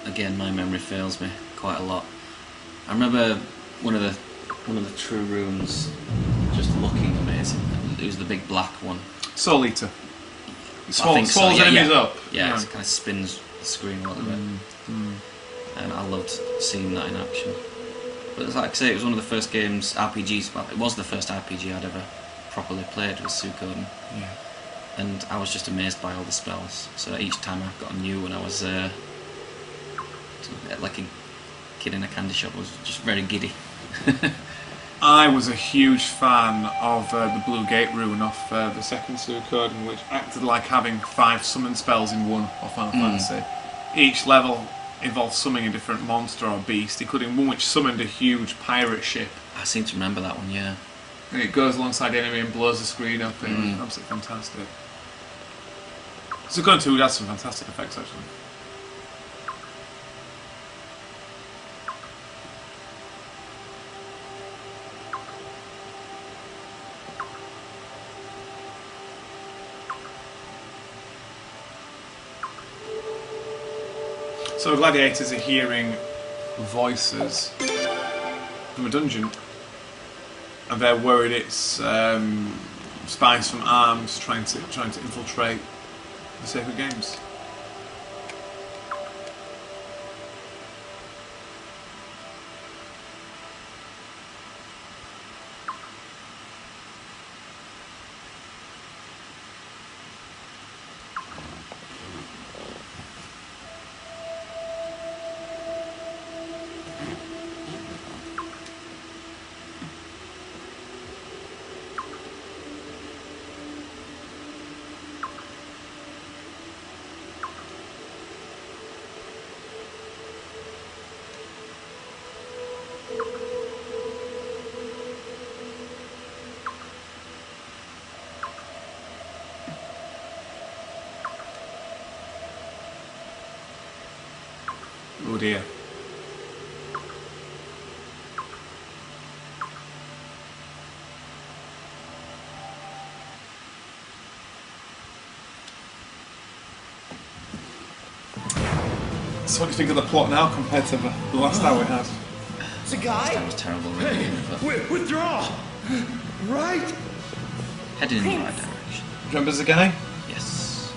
Again, my memory fails me quite a lot. I remember one of the true runes just looking amazing. It was the big black one. Soul Eater. It Swallows enemies up. Yeah, it kind of spins the screen a little bit. And I loved seeing that in action. But like I say, it was one of the first games, RPGs, well, it was the first RPG I'd ever properly played with Suikoden. Yeah. And I was just amazed by all the spells. So each time I got a new one, I was like a kid in a candy shop. I was just very giddy. I was a huge fan of the Blue Gate rune off the second Suikoden, which acted like having 5 summon spells in one of Final Fantasy. Each level involved summoning a different monster or beast, including one which summoned a huge pirate ship. I seem to remember that one, yeah. And it goes alongside the enemy and blows the screen up, and it was absolutely fantastic. Suikoden 2 has some fantastic effects, actually. So the gladiators are hearing voices from a dungeon, and they're worried it's spies from ARMS trying to infiltrate the Sacred Games. Oh dear. So what do you think of the plot now compared to the last hour we had? It's a guy? That was terrible, really. But Withdraw! Right? heading in the right direction. Do you remember the guy? Yes.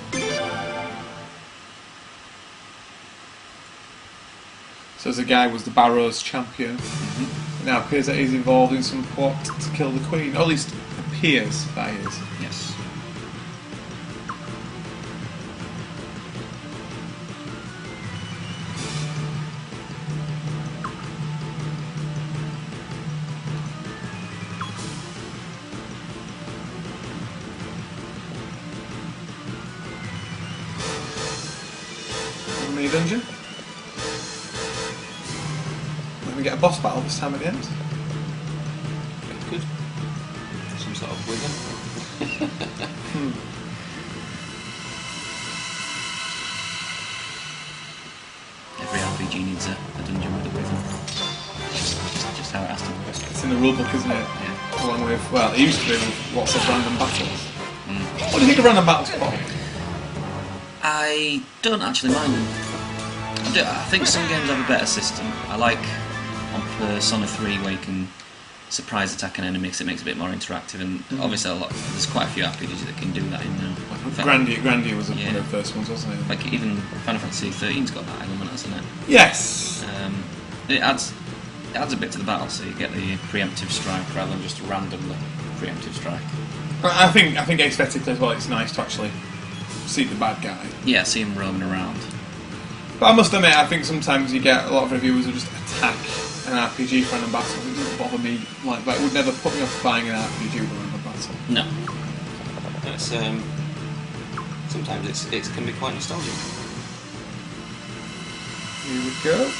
So the guy was the Barrows champion. It now appears that he's involved in some plot to kill the Queen. Or at least appears that he is. Yes. mini dungeon. Then we get a boss battle this time at the end. Good. Some sort of wither. Every RPG needs a dungeon with a wither. Just how it has to work. It's in the rulebook, isn't it? Yeah. Along with, well, it used to be with lots of random battles. What do you think of random battles, Paul? I don't actually mind them. I think some games have a better system. I like on Persona 3 where you can surprise attack an enemy because it makes it a bit more interactive, and obviously there's quite a few RPGs that can do that in now. Grandia was one of the first ones, wasn't it? Like even Final Fantasy 13's got that element, hasn't it? Yes. It adds a bit to the battle, so you get the preemptive strike rather than just a randomly preemptive strike. I think aesthetically as well, it's nice to actually see the bad guy. Yeah, see him roaming around. But I must admit, I think sometimes you get a lot of reviewers who just attack an RPG for random battles. It doesn't bother me like that. It would never put me off buying an RPG with a random battle. No. It's, sometimes it can be quite nostalgic. Here we go.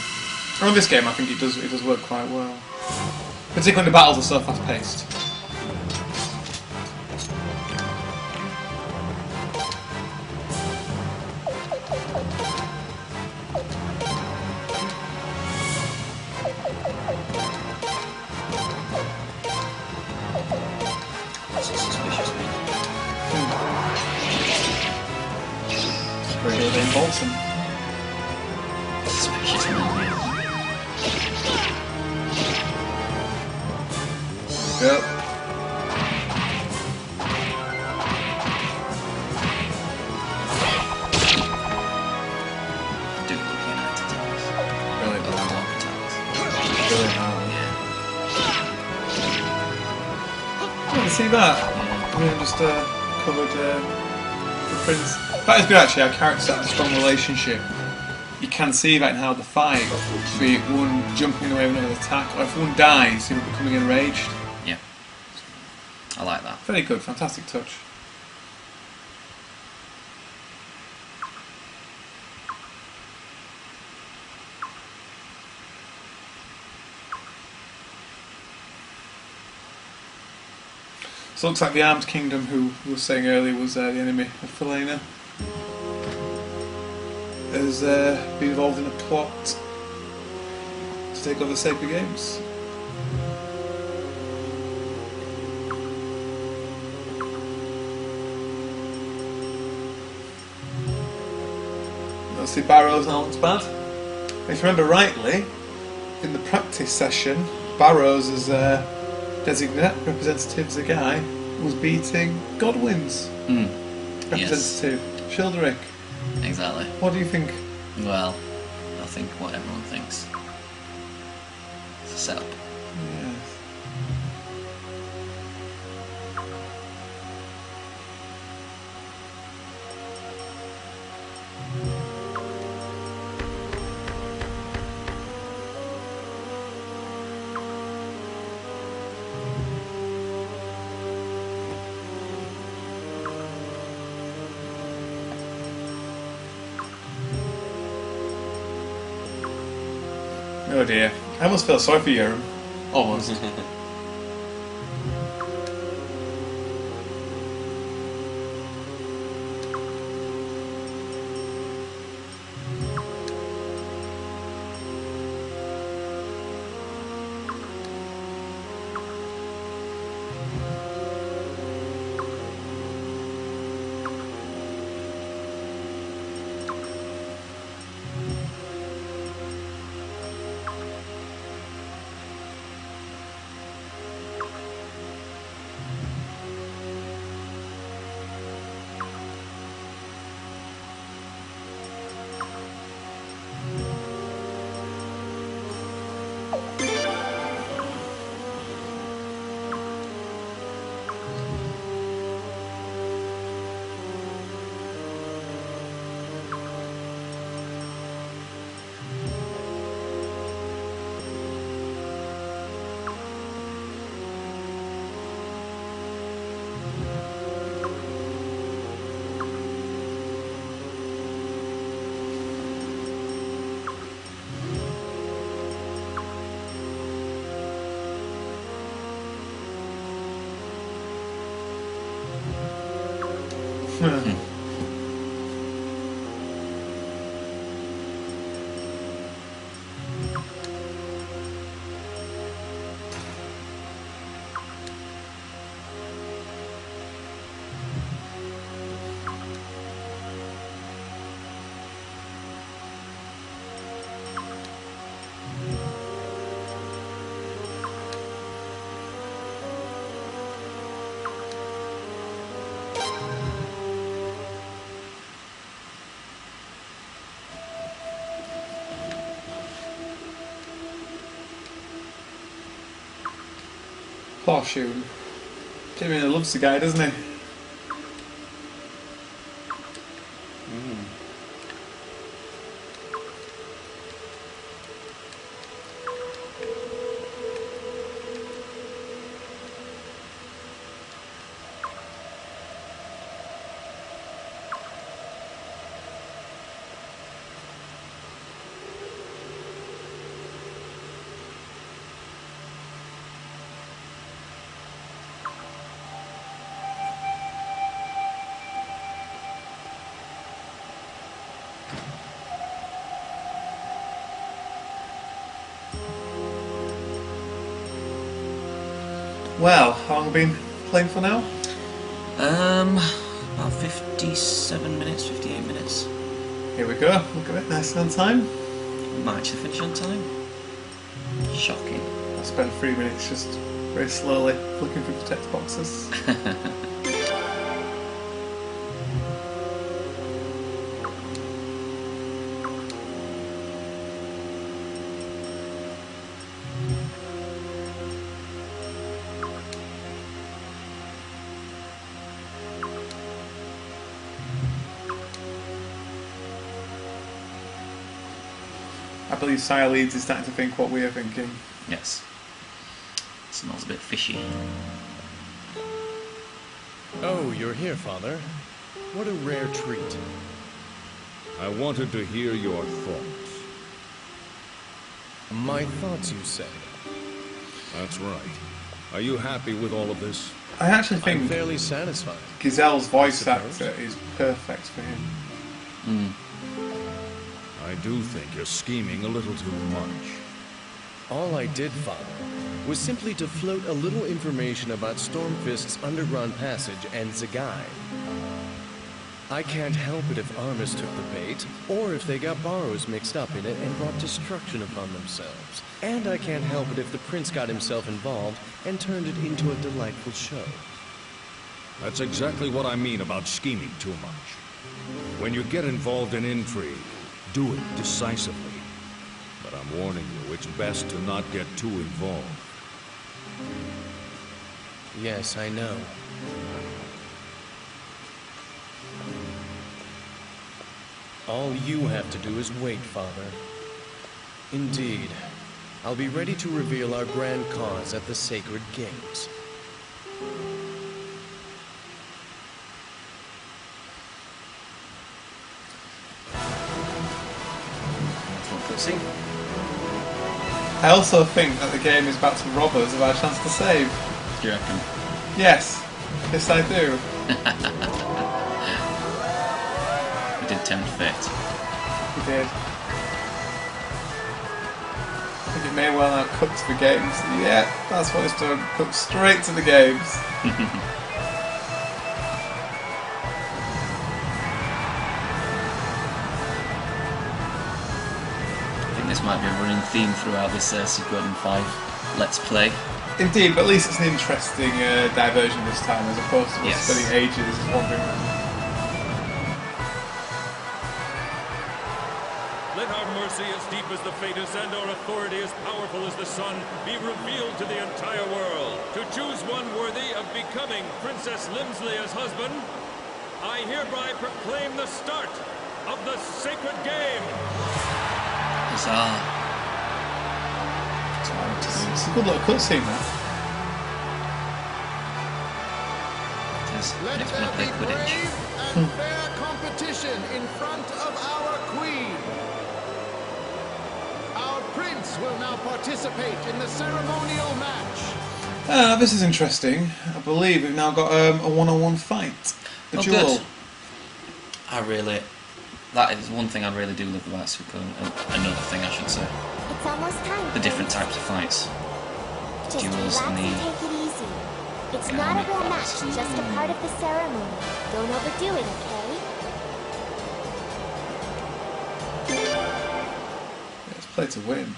On this game, I think it does work quite well. Particularly when the battles are so fast paced. That's a suspicious man. Very Dane Bolton. Suspicious man. Yep. Do looking at attacks. Really Oh, bad. lock attacks. Really hard. Yeah. Oh, you see that? I mean, just covered footprints. That is good actually. Our characters have a strong relationship. You can see that in how they fight. Be it one jumping away with another attack, or if one dies, he'll be becoming enraged. Yeah. I like that. Very good, fantastic touch. So it looks like the Armed Kingdom, who we were saying earlier was the enemy of Felena, has been involved in a plot to take over Sacred Games. Let's see, Barrows now looks bad. If you remember rightly, in the practice session, Barrows as designate representative as a guy was beating Godwin's representative, Childeric. Exactly. What do you think? Well, I think what everyone thinks. It's a setup. Yes. Oh dear. I almost feel sorry for you. Almost. Horseshoe. Jimmy really loves the guy, doesn't he? Well, how long have we been playing for now? About 57 minutes, 58 minutes. Here we go. Look at it, nice on time. We might actually finish on time. Shocking. I spent 3 minutes just very slowly flicking through the text boxes. I believe Sire Leeds is starting to think what we are thinking. Yes. Smells a bit fishy. Oh, you're here, Father. What a rare treat. I wanted to hear your thoughts. My thoughts, you say? That's right. Are you happy with all of this? I actually think I'm fairly satisfied. Giselle's voice I suppose. actor is perfect for him. I do think you're scheming a little too much. All I did, Father, was simply to float a little information about Stormfist's underground passage and Zagai. I can't help it if Armus took the bait, or if they got Barrows mixed up in it and brought destruction upon themselves. And I can't help it if the Prince got himself involved and turned it into a delightful show. That's exactly what I mean about scheming too much. When you get involved in intrigue, do it decisively. But I'm warning you, it's best to not get too involved. Yes, I know. All you have to do is wait, Father. Indeed. I'll be ready to reveal our grand cause at the Sacred Games. See? I also think that the game is about to rob us of our chance to save. Do you reckon? Yes. Yes, I do. We did tempt fate. We did. I think it may well now cut to the games. Yeah, that's what it's done. Cut straight to the games. This might be a running theme throughout this Suikoden 5 Let's Play. Indeed, but at least it's an interesting diversion this time, as opposed to Yes. spending ages wandering around. Let our mercy, as deep as the Fatus, and our authority, as powerful as the sun, be revealed to the entire world. To choose one worthy of becoming Princess Limsley as husband, I hereby proclaim the start of the Sacred Game. Huzzah. It's a good little cutscene, that. Yes, Let next one there I be play Quidditch. brave and fair competition in front of our queen. Our prince will now participate in the ceremonial match. This is interesting. I believe we've now got a one-on-one fight. A Oh, duel. good. That is one thing I really do love about Suikoden. Another thing I should say. It's almost time. The different types of fights. Just Duels relax and and the... take it easy. It's Yeah, not a make real battles. match, just a part of the ceremony. Don't overdo it, okay? Let's play to win.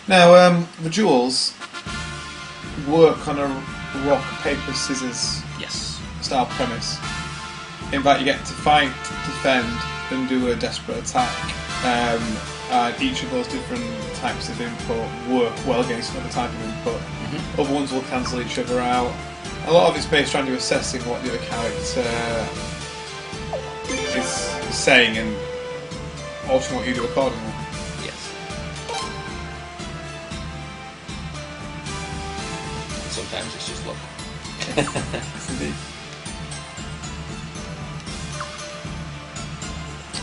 Now, the duels work on a rock, paper, scissors Yes. style premise. In that you get to fight, defend, and do a desperate attack. And each of those different types of input work well against another type of input. Other ones will cancel each other out. A lot of it's based around you assessing what the other character is saying and altering what you do accordingly. Yes. Sometimes it's just luck. Yes, indeed.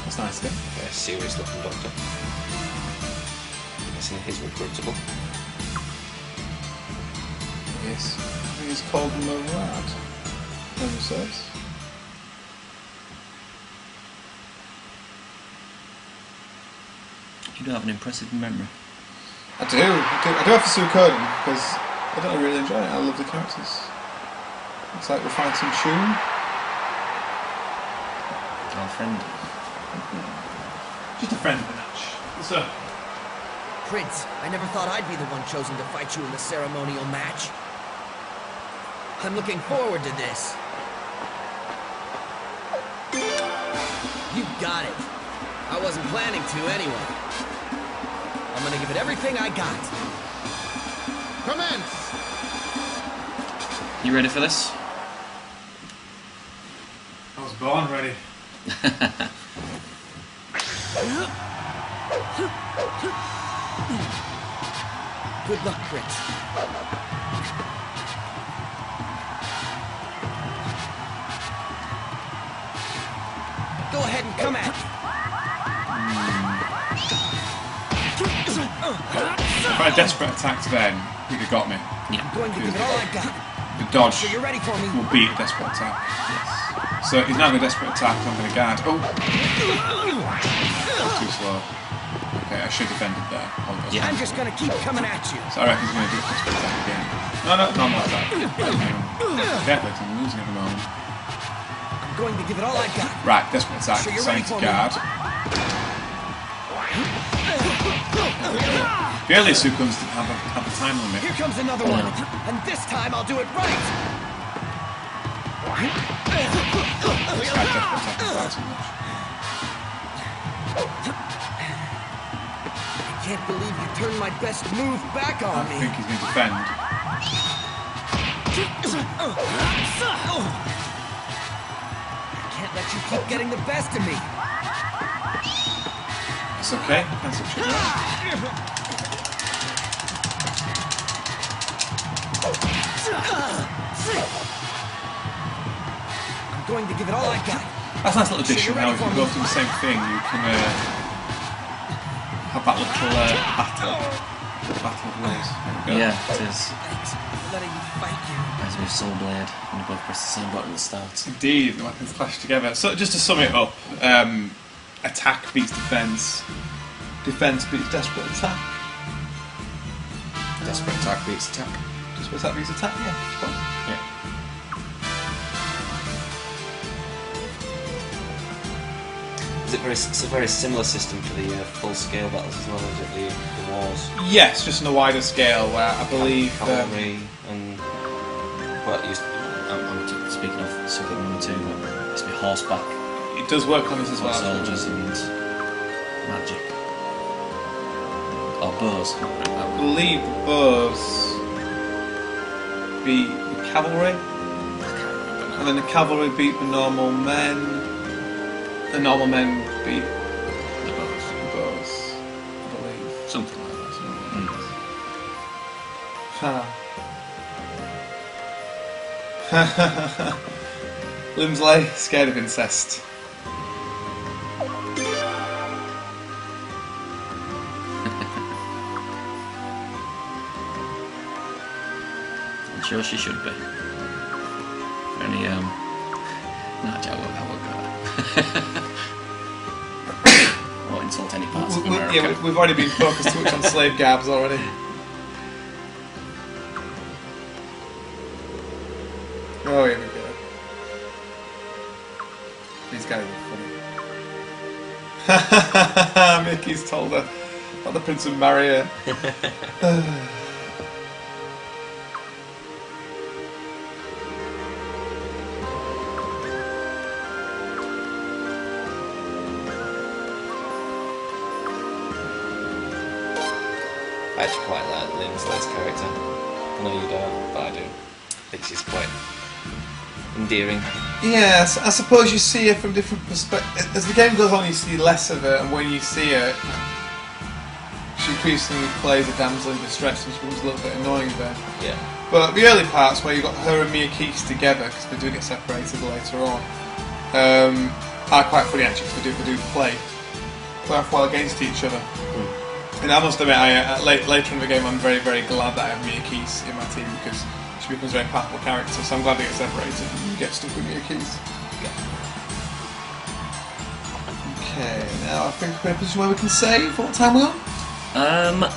That's nice, isn't it? Very serious looking doctor. Guessing he's recruitable. Yes. I think it's called Murad. Memory serves. You do have an impressive memory. I do have to Suikoden because I don't really enjoy it. I love the characters. It's like we're fighting Shun. Our friend. Just a friend of the match. So, Prince, I never thought I'd be the one chosen to fight you in the ceremonial match. I'm looking forward to this. You got it. I wasn't planning to anyway. I'm gonna give it everything I got. Commence! You ready for this? I was born ready. Good luck, Prince. Go ahead and come at me. If I had desperate attack then, you could have got me. Yeah. I'm going to give it all I got. The dodge So you're ready for me? will beat a desperate attack. Yes. So he's now going to desperate attack, I'm going to guard. Oh! That's too slow. Okay, I should have defended there. Yeah. I'm just gonna keep coming at you. So I reckon he's going to do a desperate attack again. No, normal attack. Careful, I'm losing at the moment. I'm going to give it all I got. Right, desperate attack, So you're sign ready to for me? guard. The earliest Suikons didn't have a time limit. Here comes another one. And this time I'll do it right. This guy desperate attacking far too much. I can't believe you turned my best move back I on me. think he's going to defend. I can't let you keep getting the best of me. It's okay, cancel shit. I'm going to give it all I got. That's a nice little addition you're now. ready If you for go me? through the same thing, you can have that little battle. Battle of wills. There we go. Yeah, it is. Thanks for letting me fight you. Reminds me of Soul Blade when you both press the same button at the start. Indeed, the weapons clash together. So just to sum it up, attack beats defense. Defense beats desperate attack. Desperate attack beats attack. Desperate attack beats attack. Yeah, I suppose. Yeah. It's a very similar system to the full-scale battles as well, is it? The wars, Yes, just on a wider scale. Where I believe. cavalry, and what used. I'm speaking of Suikoden 2, but it used to be horseback, It does work on this as foot well. soldiers, and magic. Or bows. I believe the bows beat the cavalry, and then the cavalry beat the normal men. The normal men beat The bows. the bows, I believe. Something like that. Ha. Limsley, scared of incest. I'm sure she should be. For any, no, I won't go. Won't insult any parts of We- America. yeah, we've already been focused too much on slave gabs already. Oh, here we go. These guys are funny. Mickey's told her about the Prince of Maria. I actually quite like Linsley's character. I know you don't, but I do. I think she's quite endearing. Yes, I suppose you see her from different perspectives. As the game goes on, you see less of her, and when you see her, she increasingly plays a damsel in distress, and she becomes a little bit annoying there. Yeah. But the early parts where you've got her and Mia Keith together, because they do get separated later on, are quite funny actually, because they do play off well against each other. And I must admit, later in the game, I'm very, very glad that I have Mia Keith in my team, because she becomes a very powerful character, so I'm glad they get separated and you get stuck with Mia Keith. Yeah. Okay, now I think we're in a position where we can save. What time are we on?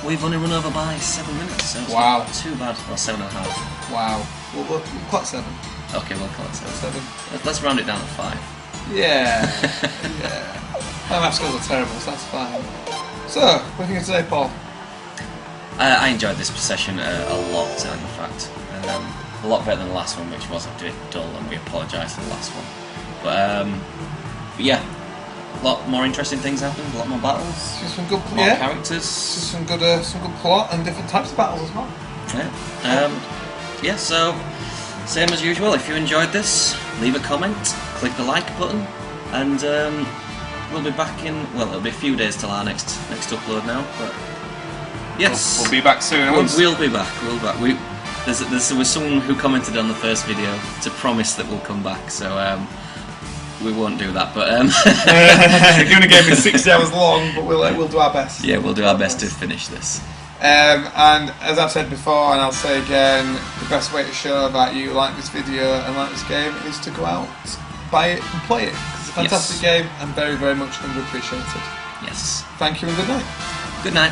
We've only run over by 7 minutes, so it's Wow. not too bad. Well, 7.5. Wow. We'll call it 7. Okay, we'll call it 7. 7. Let's round it down to 5. Yeah. Yeah. My math skills are terrible, so that's fine. So, what do you think of today, Paul? I enjoyed this session a lot, in fact. A lot better than the last one, which was a bit dull, and we apologise for the last one. But yeah, a lot more interesting things happened, a lot more battles, Just some good, more yeah. characters. Just some good plot and different types of battles as well. Yeah, so same as usual, if you enjoyed this, leave a comment, click the like button, and we'll be back in, well, it'll be a few days till our next upload now, but yes. We'll be back soon. We'll be back, there was someone who commented on the first video to promise that we'll come back, so we won't do that, but Given the game is 60 hours long, but we'll do our best. yeah, we'll do our best to finish this. And as I've said before, and I'll say again, the best way to show that you like this video and like this game is to go out, buy it and play it. It's a fantastic game and very, very much underappreciated. Yes. Thank you and good night. Good night.